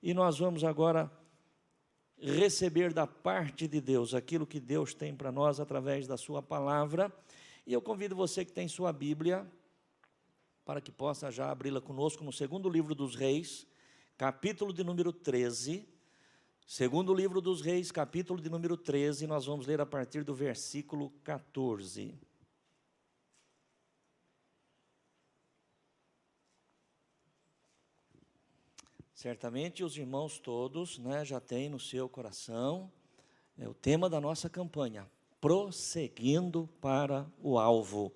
e nós vamos agora receber da parte de Deus aquilo que Deus tem para nós através da sua palavra. E eu convido você que tem sua Bíblia, para que possa já abri-la conosco no segundo livro dos Reis, capítulo de número 13. Segundo livro dos Reis, capítulo de número 13, nós vamos ler a partir do versículo 14. Certamente os irmãos todos, já têm no seu coração o tema da nossa campanha, prosseguindo para o alvo.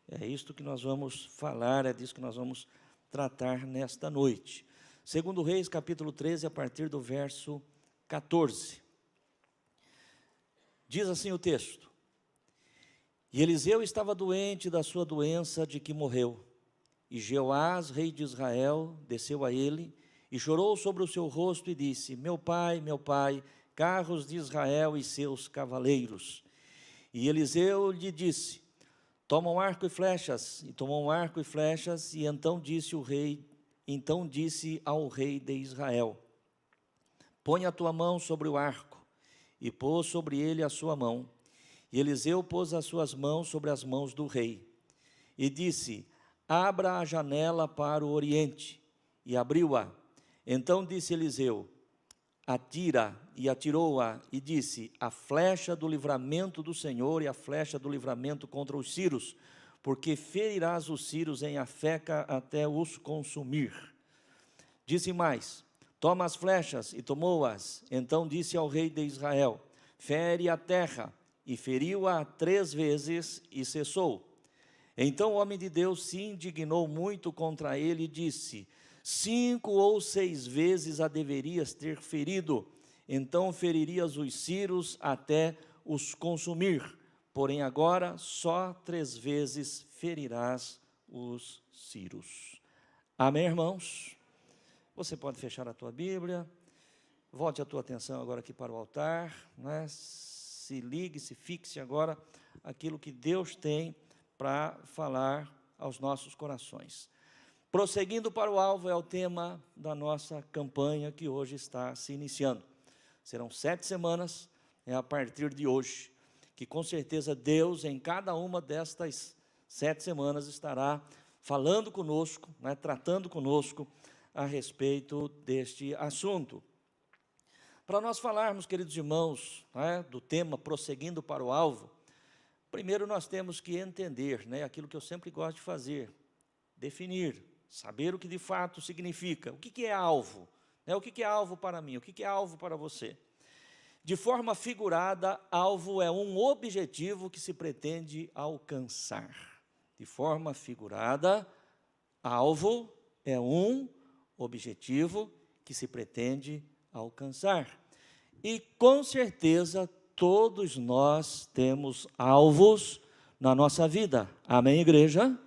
É isto que nós vamos falar, é disso que nós vamos tratar nesta noite. Segundo Reis, capítulo 13, a partir do verso 14. Diz assim o texto: E Eliseu estava doente da sua doença de que morreu, e Jeoás, rei de Israel, desceu a ele, e chorou sobre o seu rosto e disse: meu pai, carros de Israel e seus cavaleiros. E Eliseu lhe disse: toma um arco e flechas. E tomou um arco e flechas, e então disse ao rei de Israel: põe a tua mão sobre o arco. E pôs sobre ele a sua mão. E Eliseu pôs as suas mãos sobre as mãos do rei. E disse: abra a janela para o oriente. E abriu-a. Então disse Eliseu: atira, e atirou-a, e disse: a flecha do livramento do Senhor e a flecha do livramento contra os sírios, porque ferirás os sírios em Afeca até os consumir. Disse mais: toma as flechas, e tomou-as. Então disse ao rei de Israel: fere a terra, e feriu-a 3 vezes, e cessou. Então o homem de Deus se indignou muito contra ele e disse: 5 ou 6 vezes a deverias ter ferido, então feririas os sírios até os consumir, porém agora só 3 vezes ferirás os sírios. Amém, irmãos? Você pode fechar a tua Bíblia, volte a tua atenção agora aqui para o altar, se ligue, se fixe agora aquilo que Deus tem para falar aos nossos corações. Prosseguindo para o alvo é o tema da nossa campanha que hoje está se iniciando. Serão 7 semanas, a partir de hoje, que com certeza Deus em cada uma destas 7 semanas estará falando conosco, tratando conosco a respeito deste assunto. Para nós falarmos, queridos irmãos, do tema prosseguindo para o alvo, primeiro nós temos que entender, aquilo que eu sempre gosto de fazer, definir, saber o que de fato significa. O que é alvo? O que é alvo para mim? O que é alvo para você? De forma figurada, alvo é um objetivo que se pretende alcançar. De forma figurada, alvo é um objetivo que se pretende alcançar. E com certeza todos nós temos alvos na nossa vida. Amém, igreja?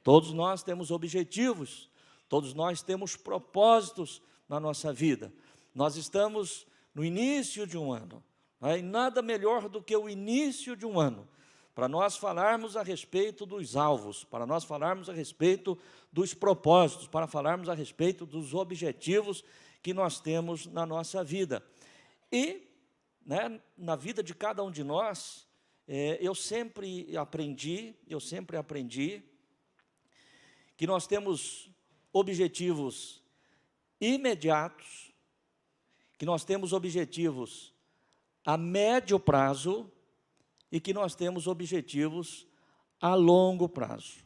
Todos nós temos objetivos, todos nós temos propósitos na nossa vida. Nós estamos no início de um ano, e nada melhor do que o início de um ano, para nós falarmos a respeito dos alvos, para nós falarmos a respeito dos propósitos, para falarmos a respeito dos objetivos que nós temos na nossa vida. E, na vida de cada um de nós, eu sempre aprendi que nós temos objetivos imediatos, que nós temos objetivos a médio prazo e que nós temos objetivos a longo prazo.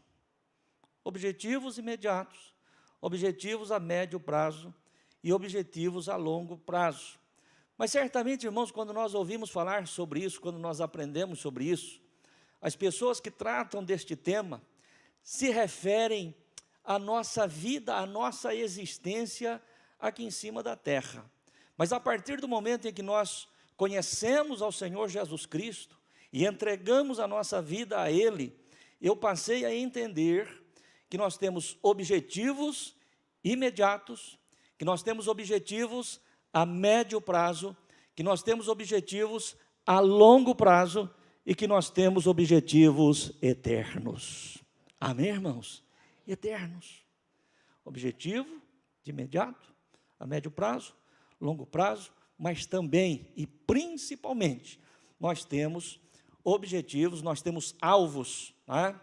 Objetivos imediatos, objetivos a médio prazo e objetivos a longo prazo. Mas certamente, irmãos, quando nós ouvimos falar sobre isso, quando nós aprendemos sobre isso, as pessoas que tratam deste tema se referem à nossa vida, à nossa existência aqui em cima da terra. Mas a partir do momento em que nós conhecemos ao Senhor Jesus Cristo e entregamos a nossa vida a Ele, eu passei a entender que nós temos objetivos imediatos, que nós temos objetivos a médio prazo, que nós temos objetivos a longo prazo e que nós temos objetivos eternos. Amém, irmãos? Eternos. Objetivo de imediato, a médio prazo, longo prazo, mas também e principalmente nós temos objetivos, nós temos alvos, tá?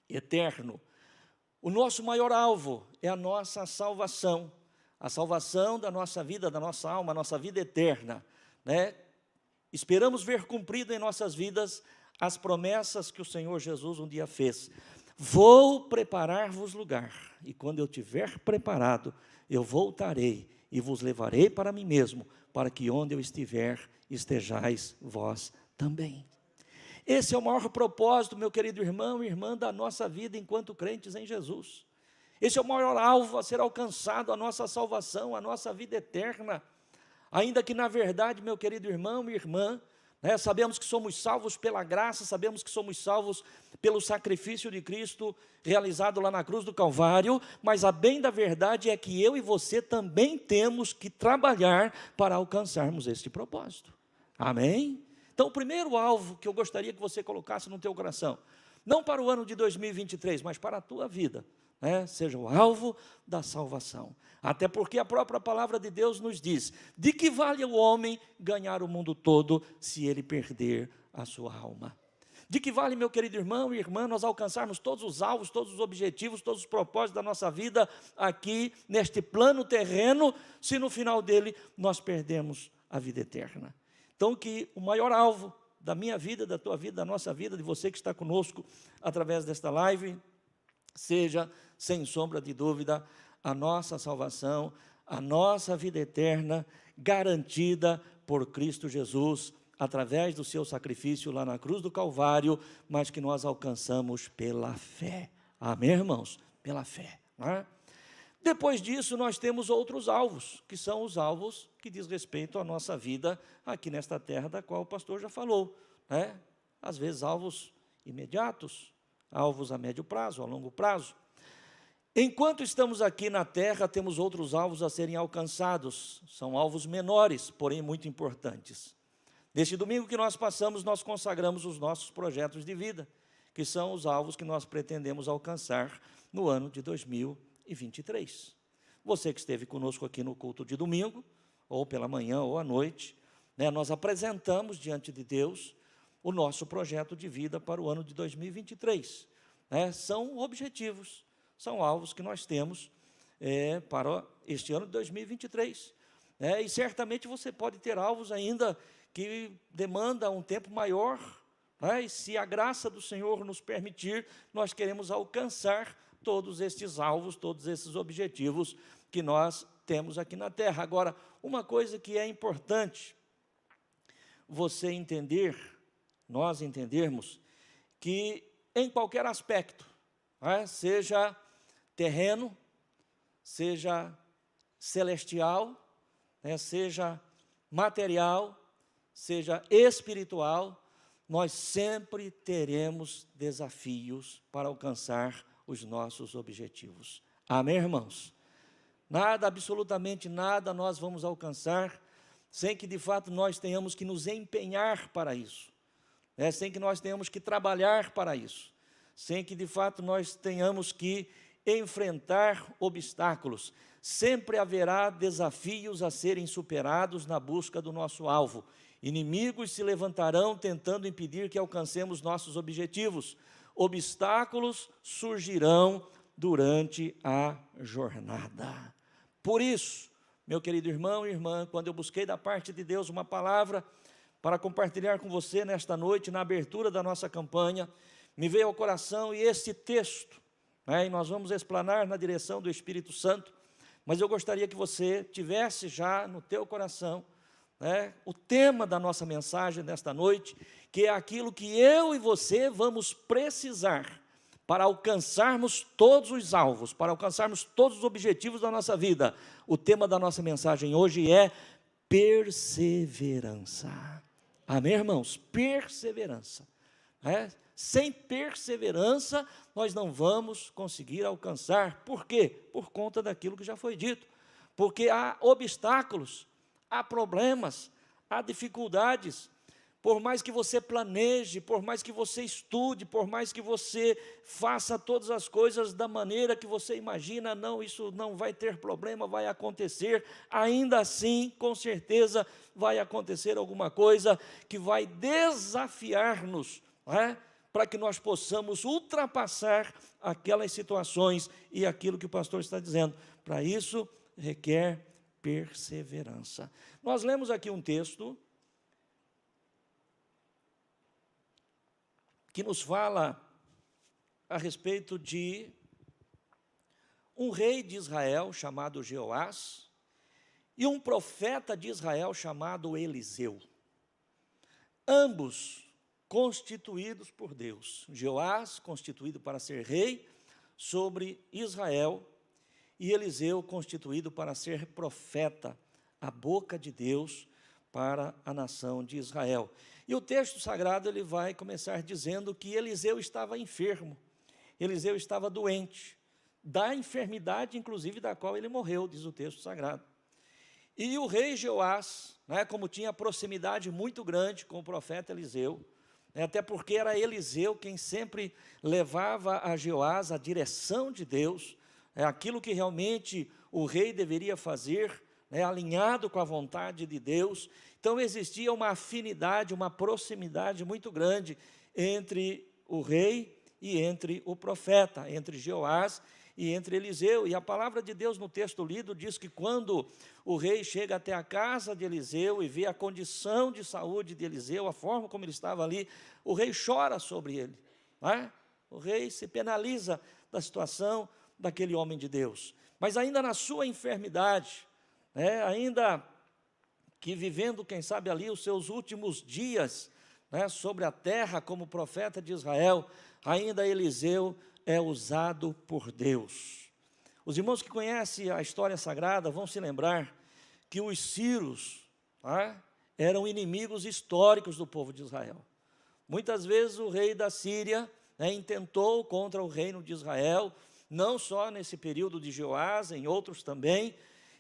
Eterno. O nosso maior alvo é a nossa salvação, a salvação da nossa vida, da nossa alma, a nossa vida eterna, né? Esperamos ver cumprido em nossas vidas as promessas que o Senhor Jesus um dia fez. Vou preparar-vos lugar, e quando eu tiver preparado, eu voltarei e vos levarei para mim mesmo, para que onde eu estiver, estejais vós também. Esse é o maior propósito, meu querido irmão e irmã, da nossa vida enquanto crentes em Jesus. Esse é o maior alvo a ser alcançado, a nossa salvação, a nossa vida eterna. Ainda que, na verdade, meu querido irmão e irmã, sabemos que somos salvos pela graça, sabemos que somos salvos pelo sacrifício de Cristo realizado lá na cruz do Calvário, mas a bem da verdade é que eu e você também temos que trabalhar para alcançarmos este propósito. Amém? Então, o primeiro alvo que eu gostaria que você colocasse no teu coração, não para o ano de 2023, mas para a tua vida, seja o alvo da salvação. Até porque a própria palavra de Deus nos diz: de que vale o homem ganhar o mundo todo se ele perder a sua alma? De que vale, meu querido irmão e irmã, nós alcançarmos todos os alvos, todos os objetivos, todos os propósitos da nossa vida aqui, neste plano terreno, se no final dele nós perdemos a vida eterna? Então, que o maior alvo da minha vida, da tua vida, da nossa vida, de você que está conosco através desta live, seja, sem sombra de dúvida, a nossa salvação, a nossa vida eterna, garantida por Cristo Jesus, através do seu sacrifício lá na cruz do Calvário, mas que nós alcançamos pela fé. Amém, irmãos? Pela fé. Não é? Depois disso, nós temos outros alvos, que são os alvos que diz respeito à nossa vida aqui nesta terra, da qual o pastor já falou, Às vezes alvos imediatos, alvos a médio prazo, a longo prazo. Enquanto estamos aqui na terra, temos outros alvos a serem alcançados, são alvos menores, porém muito importantes. Neste domingo que nós passamos, nós consagramos os nossos projetos de vida, que são os alvos que nós pretendemos alcançar no ano de 2023. Você que esteve conosco aqui no culto de domingo, ou pela manhã ou à noite, nós apresentamos diante de Deus o nosso projeto de vida para o ano de 2023. São objetivos, são alvos que nós temos para este ano de 2023. E certamente você pode ter alvos ainda que demandam um tempo maior, e se a graça do Senhor nos permitir, nós queremos alcançar todos estes alvos, todos esses objetivos que nós temos aqui na terra. Agora, uma coisa que é importante você entender, nós entendermos, que em qualquer aspecto, seja terreno, seja celestial, seja material, seja espiritual, nós sempre teremos desafios para alcançar os nossos objetivos. Amém, irmãos? Nada, absolutamente nada nós vamos alcançar sem que de fato nós tenhamos que nos empenhar para isso, sem que nós tenhamos que trabalhar para isso, sem que de fato nós tenhamos que enfrentar obstáculos. Sempre haverá desafios a serem superados na busca do nosso alvo. Inimigos se levantarão tentando impedir que alcancemos nossos objetivos. Obstáculos surgirão durante a jornada. Por isso, meu querido irmão e irmã, quando eu busquei da parte de Deus uma palavra para compartilhar com você nesta noite, na abertura da nossa campanha, me veio ao coração e este texto, e nós vamos explanar na direção do Espírito Santo, mas eu gostaria que você tivesse já no teu coração o tema da nossa mensagem nesta noite, que é aquilo que eu e você vamos precisar para alcançarmos todos os alvos, para alcançarmos todos os objetivos da nossa vida. O tema da nossa mensagem hoje é perseverança. Amém, irmãos? Perseverança. Sem perseverança, nós não vamos conseguir alcançar. Por quê? Por conta daquilo que já foi dito. Porque há obstáculos, há problemas, há dificuldades, Por mais que você planeje, por mais que você estude, por mais que você faça todas as coisas da maneira que você imagina, não, isso não vai ter problema, vai acontecer, ainda assim, com certeza, vai acontecer alguma coisa que vai desafiar-nos, não é? Para que nós possamos ultrapassar aquelas situações e aquilo que o pastor está dizendo. Para isso, requer perseverança. Nós lemos aqui um texto que nos fala a respeito de um rei de Israel chamado Jeoás e um profeta de Israel chamado Eliseu. Ambos constituídos por Deus. Jeoás constituído para ser rei sobre Israel e Eliseu constituído para ser profeta, a boca de Deus para a nação de Israel. E o texto sagrado ele vai começar dizendo que Eliseu estava enfermo, Eliseu estava doente, da enfermidade inclusive da qual ele morreu, diz o texto sagrado. E o rei Jeoás, né, como tinha proximidade muito grande com o profeta Eliseu, até porque era Eliseu quem sempre levava a Jeoás a direção de Deus, aquilo que realmente o rei deveria fazer, alinhado com a vontade de Deus. Então existia uma afinidade, uma proximidade muito grande entre o rei e entre o profeta, entre Jeoás e entre Eliseu. E a palavra de Deus no texto lido diz que quando o rei chega até a casa de Eliseu e vê a condição de saúde de Eliseu, a forma como ele estava ali, o rei chora sobre ele, não é? O rei se penaliza da situação daquele homem de Deus. Mas ainda na sua enfermidade, ainda que vivendo, quem sabe ali, os seus últimos dias, sobre a terra como profeta de Israel, ainda Eliseu é usado por Deus. Os irmãos que conhecem a história sagrada vão se lembrar que os sírios eram inimigos históricos do povo de Israel. Muitas vezes o rei da Síria intentou contra o reino de Israel, não só nesse período de Jeoás, em outros também.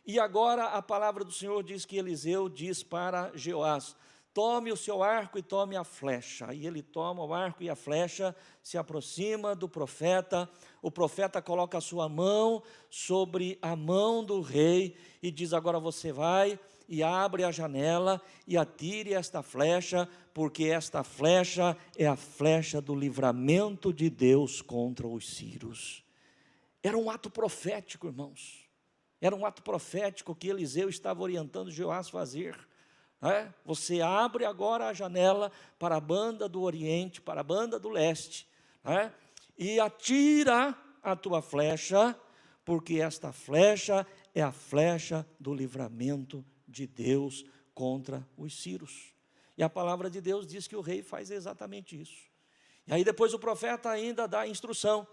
E agora a palavra do Senhor diz que Eliseu diz para Jeoás: tome o seu arco e tome a flecha. E ele toma o arco e a flecha, se aproxima do profeta. O profeta coloca a sua mão sobre a mão do rei e diz: agora você vai e abre a janela e atire esta flecha, porque esta flecha é a flecha do livramento de Deus contra os sírios. Era um ato profético, irmãos. Era um ato profético que Eliseu estava orientando Jeoás a fazer. Você abre agora a janela para a banda do Oriente, para a banda do Leste, e atira a tua flecha, porque esta flecha é a flecha do livramento de Deus contra os sírios. E a palavra de Deus diz que o rei faz exatamente isso. E aí depois o profeta ainda dá a instrução: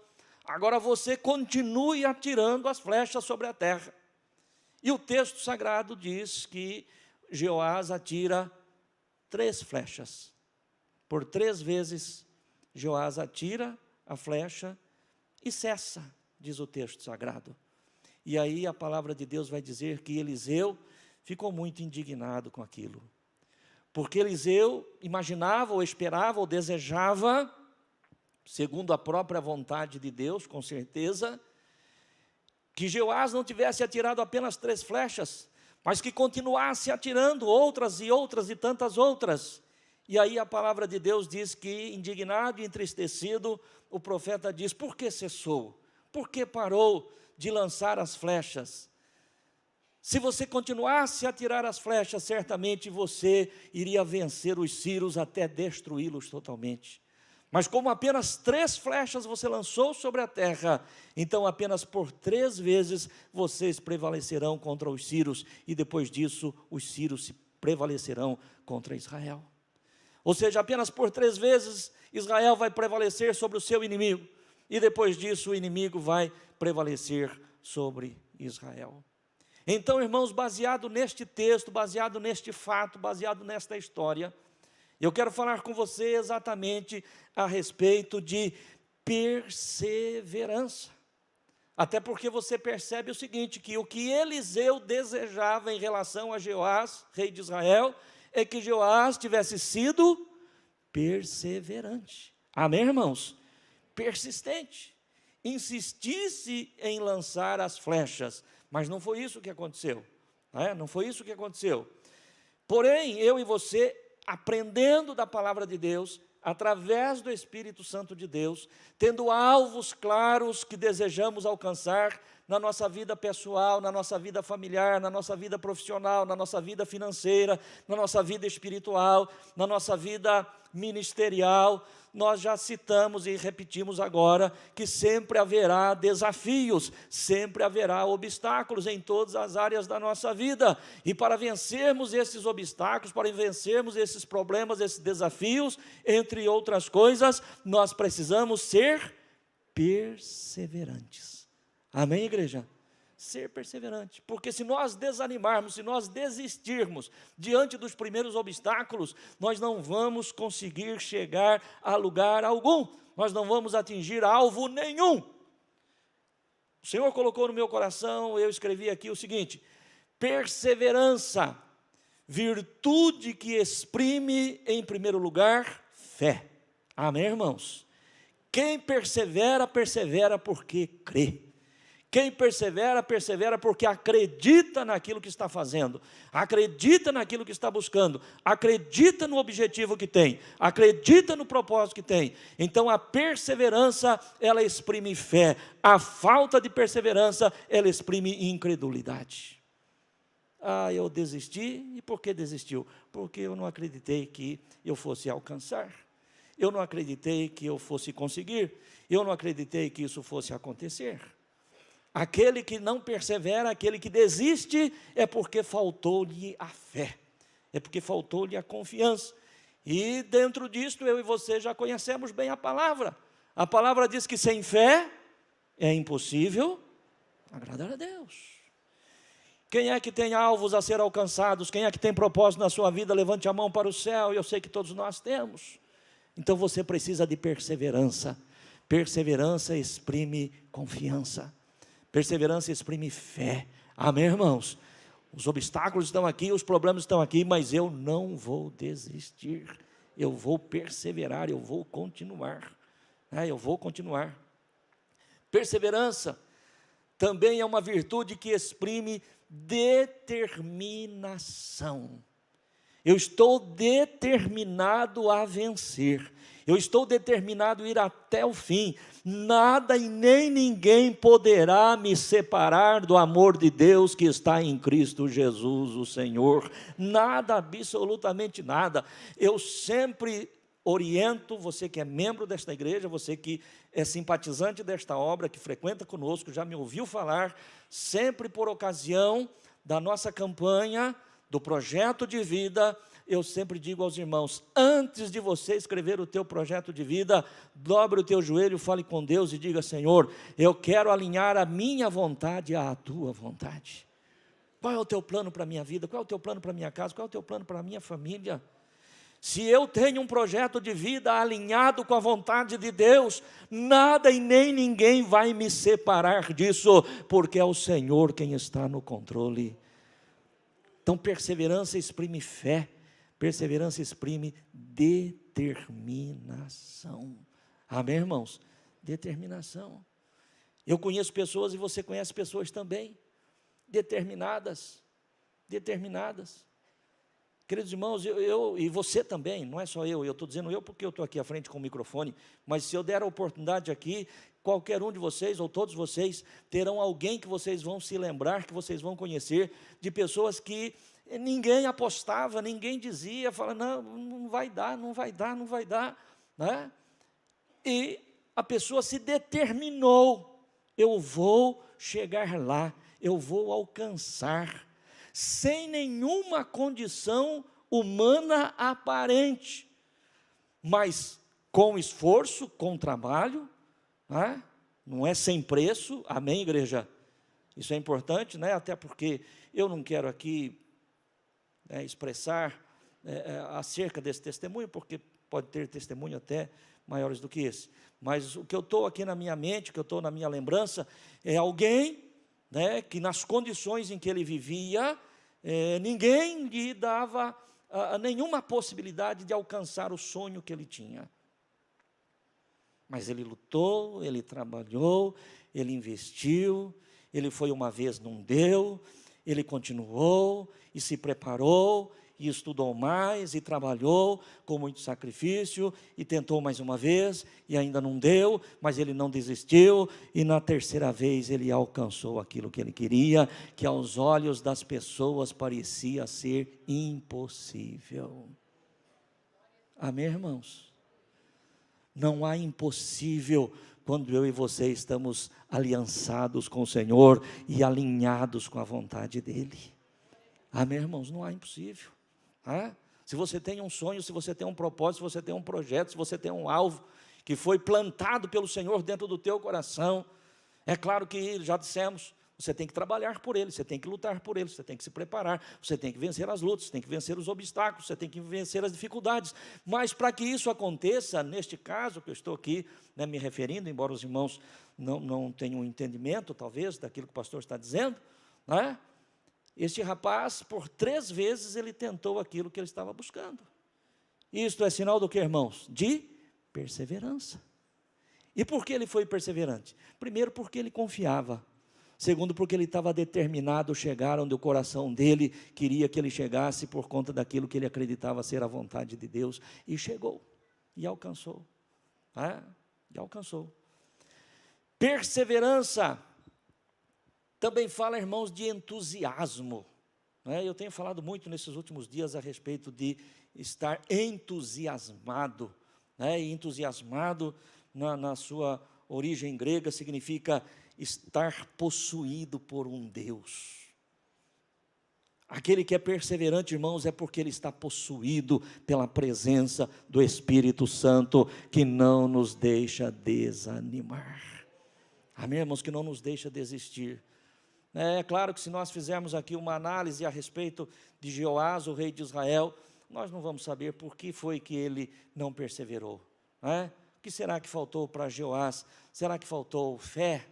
agora você continue atirando as flechas sobre a terra. E o texto sagrado diz que Jeoás atira 3 flechas. Por 3 vezes, Jeoás atira a flecha e cessa, diz o texto sagrado. E aí a palavra de Deus vai dizer que Eliseu ficou muito indignado com aquilo. Porque Eliseu imaginava, ou esperava, ou desejava, segundo a própria vontade de Deus, com certeza, que Jeoás não tivesse atirado apenas 3 flechas, mas que continuasse atirando outras e tantas outras. E aí a palavra de Deus diz que, indignado e entristecido, o profeta diz: por que cessou? Por que parou de lançar as flechas? Se você continuasse a atirar as flechas, certamente você iria vencer os sírios até destruí-los totalmente. Mas como apenas 3 flechas você lançou sobre a terra, então apenas por 3 vezes vocês prevalecerão contra os sírios, e depois disso os sírios se prevalecerão contra Israel. Ou seja, apenas por 3 vezes Israel vai prevalecer sobre o seu inimigo, e depois disso o inimigo vai prevalecer sobre Israel. Então, irmãos, baseado neste texto, baseado neste fato, baseado nesta história, eu quero falar com você exatamente a respeito de perseverança. Até porque você percebe o seguinte, que o que Eliseu desejava em relação a Jeoás, rei de Israel, é que Joás tivesse sido perseverante. Amém, irmãos? Persistente. Insistisse em lançar as flechas. Mas não foi isso que aconteceu. Não foi isso que aconteceu. Porém, eu e você, aprendendo da palavra de Deus, através do Espírito Santo de Deus, tendo alvos claros que desejamos alcançar na nossa vida pessoal, na nossa vida familiar, na nossa vida profissional, na nossa vida financeira, na nossa vida espiritual, na nossa vida ministerial, nós já citamos e repetimos agora que sempre haverá desafios, sempre haverá obstáculos em todas as áreas da nossa vida. E para vencermos esses obstáculos, para vencermos esses problemas, esses desafios, entre outras coisas, nós precisamos ser perseverantes. Amém, igreja? Ser perseverante, porque se nós desanimarmos, se nós desistirmos diante dos primeiros obstáculos, nós não vamos conseguir chegar a lugar algum, nós não vamos atingir alvo nenhum. O Senhor colocou no meu coração, eu escrevi aqui o seguinte: perseverança, virtude que exprime em primeiro lugar fé. Amém, irmãos? Quem persevera, persevera porque crê. Quem persevera, persevera porque acredita naquilo que está fazendo, acredita naquilo que está buscando, acredita no objetivo que tem, acredita no propósito que tem. Então a perseverança, ela exprime fé, a falta de perseverança, ela exprime incredulidade. Eu desisti, e por que desistiu? Porque eu não acreditei que eu fosse alcançar, eu não acreditei que eu fosse conseguir, eu não acreditei que isso fosse acontecer. Aquele que não persevera, aquele que desiste, é porque faltou-lhe a fé, é porque faltou-lhe a confiança. E dentro disto, eu e você já conhecemos bem a palavra. A palavra diz que sem fé é impossível agradar a Deus. Quem é que tem alvos a ser alcançados? Quem é que tem propósito na sua vida? Levante a mão para o céu, eu sei que todos nós temos. Então você precisa de perseverança. Perseverança exprime confiança. Perseverança exprime fé. Amém, irmãos? Os obstáculos estão aqui, os problemas estão aqui, mas eu não vou desistir. Eu vou perseverar, eu vou continuar. Eu vou continuar. Perseverança também é uma virtude que exprime determinação. Eu estou determinado a vencer. Eu estou determinado a ir até o fim. Nada e nem ninguém poderá me separar do amor de Deus que está em Cristo Jesus, o Senhor. Nada, absolutamente nada. Eu sempre oriento você que é membro desta igreja, você que é simpatizante desta obra, que frequenta conosco, já me ouviu falar, sempre por ocasião da nossa campanha, do projeto de vida, eu sempre digo aos irmãos, antes de você escrever o teu projeto de vida, dobre o teu joelho, fale com Deus e diga: Senhor, eu quero alinhar a minha vontade à tua vontade. Qual é o teu plano para a minha vida? Qual é o teu plano para a minha casa? Qual é o teu plano para a minha família? Se eu tenho um projeto de vida alinhado com a vontade de Deus, nada e nem ninguém vai me separar disso, porque é o Senhor quem está no controle. Então perseverança exprime fé. Perseverança exprime determinação. Amém, irmãos? Determinação. Eu conheço pessoas e você conhece pessoas também, determinadas. Queridos irmãos, eu e você também, não é só eu estou dizendo eu porque eu estou aqui à frente com o microfone, mas se eu der a oportunidade aqui, qualquer um de vocês, ou todos vocês, terão alguém que vocês vão se lembrar, que vocês vão conhecer, de pessoas que ninguém apostava, ninguém dizia, fala, não vai dar, né? E a pessoa se determinou, eu vou chegar lá, eu vou alcançar, sem nenhuma condição humana aparente, mas com esforço, com trabalho, né? Não é sem preço, amém, igreja? Isso é importante, né? Até porque eu não quero aqui expressar acerca desse testemunho, porque pode ter testemunho até maiores do que esse, mas o que eu estou aqui na minha mente, o que eu estou na minha lembrança, é alguém, né, que nas condições em que ele vivia, ninguém lhe dava nenhuma possibilidade de alcançar o sonho que ele tinha. Mas ele lutou, ele trabalhou, ele investiu, ele foi uma vez, não deu, ele continuou e se preparou, e estudou mais, e trabalhou com muito sacrifício, e tentou mais uma vez, e ainda não deu, mas ele não desistiu, e na terceira vez ele alcançou aquilo que ele queria, que aos olhos das pessoas parecia ser impossível. Amém, irmãos? Não há impossível quando eu e você estamos aliançados com o Senhor e alinhados com a vontade dEle. Amém, irmãos? Não há impossível. Se você tem um sonho, se você tem um propósito, se você tem um projeto, se você tem um alvo que foi plantado pelo Senhor dentro do teu coração, é claro que, já dissemos, você tem que trabalhar por ele, você tem que lutar por ele, você tem que se preparar, você tem que vencer as lutas, você tem que vencer os obstáculos, você tem que vencer as dificuldades. Mas para que isso aconteça, neste caso que eu estou aqui, me referindo, embora os irmãos não tenham entendimento, talvez, daquilo que o pastor está dizendo, este rapaz, por 3 vezes, ele tentou aquilo que ele estava buscando. Isto é sinal do que, irmãos? De perseverança. E por que ele foi perseverante? Primeiro, porque ele confiava. Segundo, porque ele estava determinado a chegar onde o coração dele queria que ele chegasse, por conta daquilo que ele acreditava ser a vontade de Deus. E chegou, e alcançou. E alcançou. Perseverança também fala, irmãos, de entusiasmo. Eu tenho falado muito nesses últimos dias a respeito de estar entusiasmado. E entusiasmado, na sua origem grega, significa estar possuído por um Deus. Aquele que é perseverante, irmãos, é porque ele está possuído pela presença do Espírito Santo, que não nos deixa desanimar. Amém, irmãos? Que não nos deixa desistir. É claro que se nós fizermos aqui uma análise a respeito de Jeoás, o rei de Israel, nós não vamos saber por que foi que ele não perseverou. O que será que faltou para Jeoás? Será que faltou fé?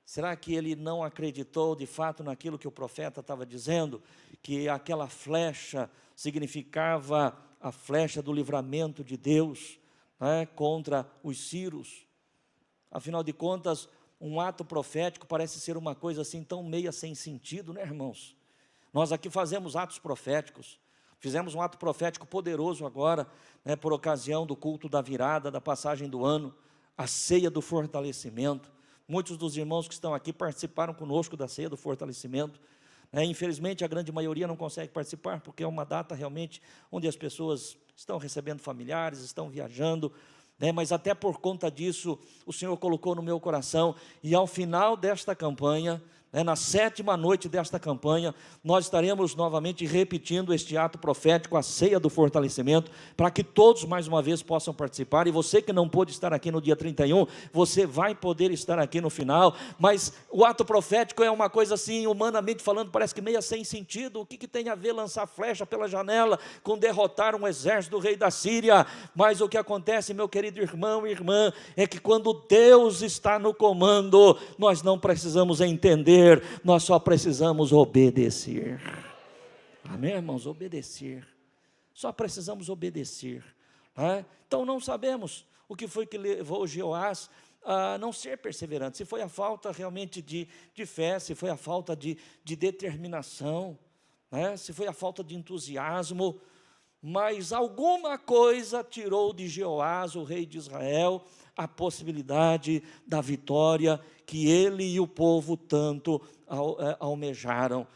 Será que ele não acreditou de fato naquilo que o profeta estava dizendo? Que aquela flecha significava a flecha do livramento de Deus contra os sírios. Afinal de contas, um ato profético parece ser uma coisa assim tão meia sem sentido, irmãos? Nós aqui fazemos atos proféticos. Fizemos um ato profético poderoso agora, por ocasião do culto da virada, da passagem do ano, a ceia do fortalecimento. Muitos dos irmãos que estão aqui participaram conosco da ceia do fortalecimento. Infelizmente, a grande maioria não consegue participar, porque é uma data realmente onde as pessoas estão recebendo familiares, estão viajando, mas até por conta disso, o Senhor colocou no meu coração, e ao final desta campanha, na 7ª noite desta campanha, nós estaremos novamente repetindo este ato profético, a ceia do fortalecimento, para que todos mais uma vez possam participar. E você que não pôde estar aqui no dia 31, você vai poder estar aqui no final. Mas o ato profético é uma coisa assim, humanamente falando, parece que meio sem sentido. O que tem a ver lançar flecha pela janela com derrotar um exército do rei da Síria? Mas o que acontece, meu querido irmão e irmã, é que quando Deus está no comando, nós não precisamos entender, nós só precisamos obedecer. Amém, irmãos? Obedecer. Só precisamos obedecer. Então não sabemos o que foi que levou Jeoás a não ser perseverante. Se foi a falta realmente de fé, se foi a falta de determinação, se foi a falta de entusiasmo, mas alguma coisa tirou de Jeoás, o rei de Israel, a possibilidade da vitória que ele e o povo tanto almejaram.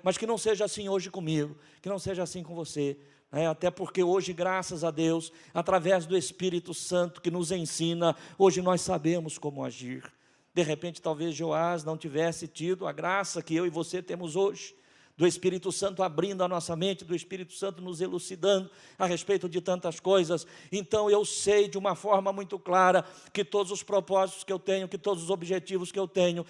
Mas que não seja assim hoje comigo, que não seja assim com você, até porque hoje, graças a Deus, através do Espírito Santo que nos ensina, hoje nós sabemos como agir. De repente, talvez Jeoás não tivesse tido a graça que eu e você temos hoje, do Espírito Santo abrindo a nossa mente, do Espírito Santo nos elucidando a respeito de tantas coisas. Então eu sei de uma forma muito clara que todos os propósitos que eu tenho, que todos os objetivos que eu tenho,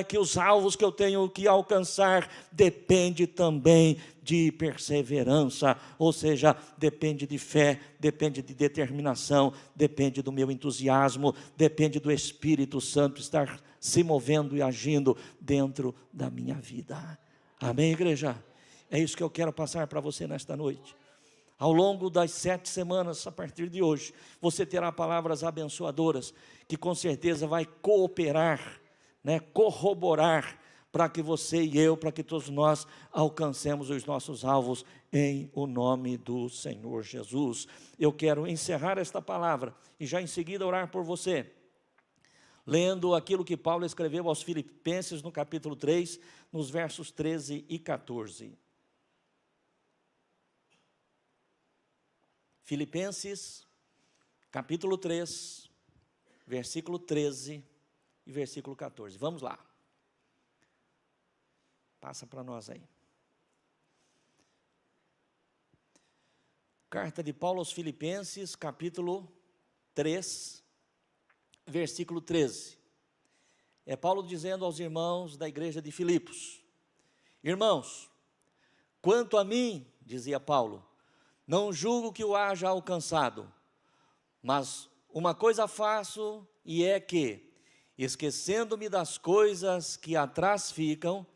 que os alvos que eu tenho que alcançar, depende também de perseverança, ou seja, depende de fé, depende de determinação, depende do meu entusiasmo, depende do Espírito Santo estar se movendo e agindo dentro da minha vida. Amém, igreja? É isso que eu quero passar para você nesta noite. Ao longo das 7 semanas, a partir de hoje, você terá palavras abençoadoras, que com certeza vai cooperar, corroborar, para que você e eu, para que todos nós alcancemos os nossos alvos, em o nome do Senhor Jesus. Eu quero encerrar esta palavra, e já em seguida orar por você, lendo aquilo que Paulo escreveu aos Filipenses, no capítulo 3, nos versos 13 e 14. Filipenses, capítulo 3, versículo 13 e versículo 14. Vamos lá. Passa para nós aí. Carta de Paulo aos Filipenses, capítulo 3, versículo 13. É Paulo dizendo aos irmãos da igreja de Filipos: irmãos, quanto a mim, dizia Paulo, não julgo que o haja alcançado, mas uma coisa faço, e é que, esquecendo-me das coisas que atrás ficam,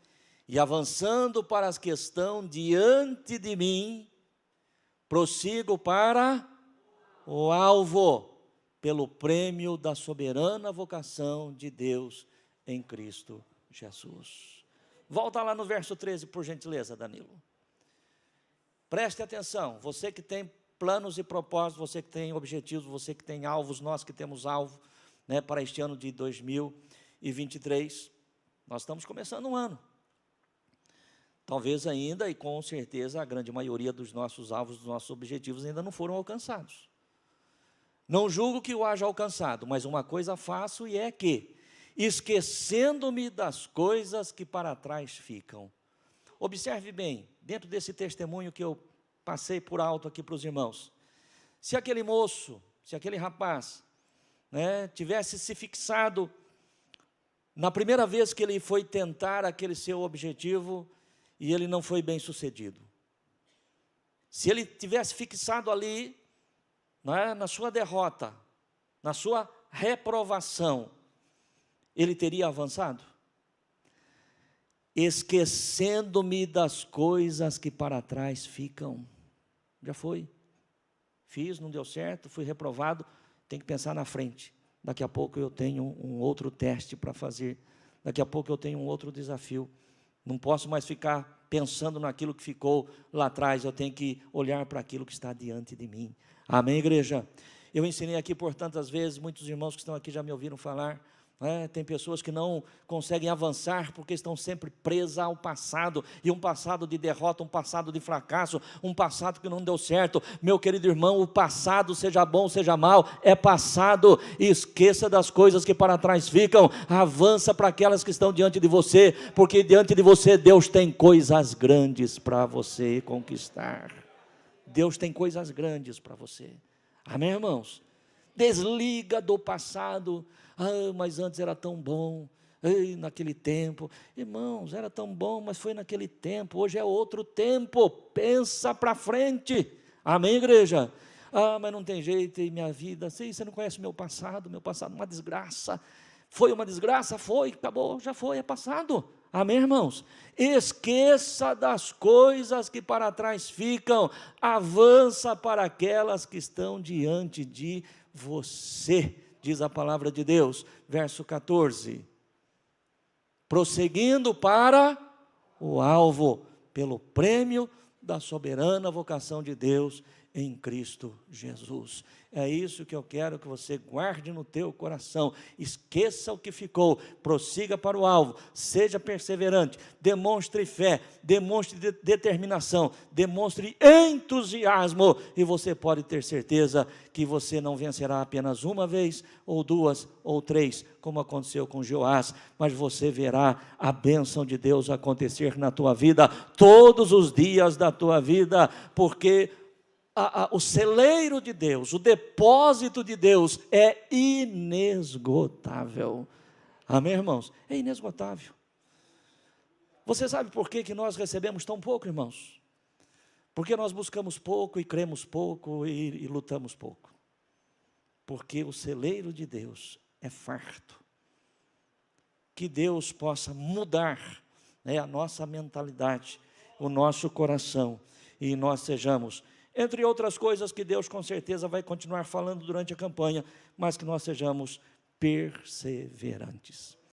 e avançando para as que estão diante de mim, prossigo para o alvo, pelo prêmio da soberana vocação de Deus em Cristo Jesus. Volta lá no verso 13, por gentileza, Danilo. Preste atenção, você que tem planos e propósitos, você que tem objetivos, você que tem alvos, nós que temos alvo, para este ano de 2023, nós estamos começando um ano. Talvez ainda, e com certeza, a grande maioria dos nossos alvos, dos nossos objetivos ainda não foram alcançados. Não julgo que o haja alcançado, mas uma coisa faço, e é que, esquecendo-me das coisas que para trás ficam. Observe bem, dentro desse testemunho que eu passei por alto aqui para os irmãos, se aquele moço, se aquele rapaz, tivesse se fixado, na primeira vez que ele foi tentar aquele seu objetivo, e ele não foi bem sucedido, se ele tivesse fixado ali, na sua derrota, na sua reprovação, ele teria avançado? Esquecendo-me das coisas que para trás ficam. Já foi. Fiz, não deu certo, fui reprovado, tem que pensar na frente. Daqui a pouco eu tenho um outro teste para fazer. Daqui a pouco eu tenho um outro desafio. Não posso mais ficar pensando naquilo que ficou lá atrás, eu tenho que olhar para aquilo que está diante de mim. Amém, igreja? Eu ensinei aqui por tantas vezes, muitos irmãos que estão aqui já me ouviram falar, tem pessoas que não conseguem avançar porque estão sempre presas ao passado, e um passado de derrota, um passado de fracasso, um passado que não deu certo. Meu querido irmão, o passado, seja bom, seja mal, é passado. Esqueça das coisas que para trás ficam, avança para aquelas que estão diante de você, porque diante de você Deus tem coisas grandes para você conquistar. Deus tem coisas grandes para você. Amém, irmãos? Desliga do passado. Mas antes era tão bom, naquele tempo. Irmãos, era tão bom, mas foi naquele tempo. Hoje é outro tempo. Pensa para frente. Amém, igreja? Mas não tem jeito, e minha vida, você não conhece meu passado uma desgraça. Foi uma desgraça? Foi, acabou, já foi, é passado. Amém, irmãos? Esqueça das coisas que para trás ficam, avança para aquelas que estão diante de você, diz a palavra de Deus, verso 14, prosseguindo para o alvo, pelo prêmio da soberana vocação de Deus em Cristo Jesus. É isso que eu quero que você guarde no teu coração. Esqueça o que ficou, prossiga para o alvo, seja perseverante, demonstre fé, demonstre determinação, demonstre entusiasmo, e você pode ter certeza que você não vencerá apenas uma vez, ou duas, ou três, como aconteceu com Joás, mas você verá a bênção de Deus acontecer na tua vida, todos os dias da tua vida, porque o celeiro de Deus, o depósito de Deus é inesgotável. Amém, irmãos? É inesgotável. Você sabe por que nós recebemos tão pouco, irmãos? Porque nós buscamos pouco e cremos pouco e lutamos pouco. Porque o celeiro de Deus é farto. Que Deus possa mudar a nossa mentalidade o nosso coração e nós sejamos, entre outras coisas que Deus com certeza vai continuar falando durante a campanha, mas que nós sejamos perseverantes.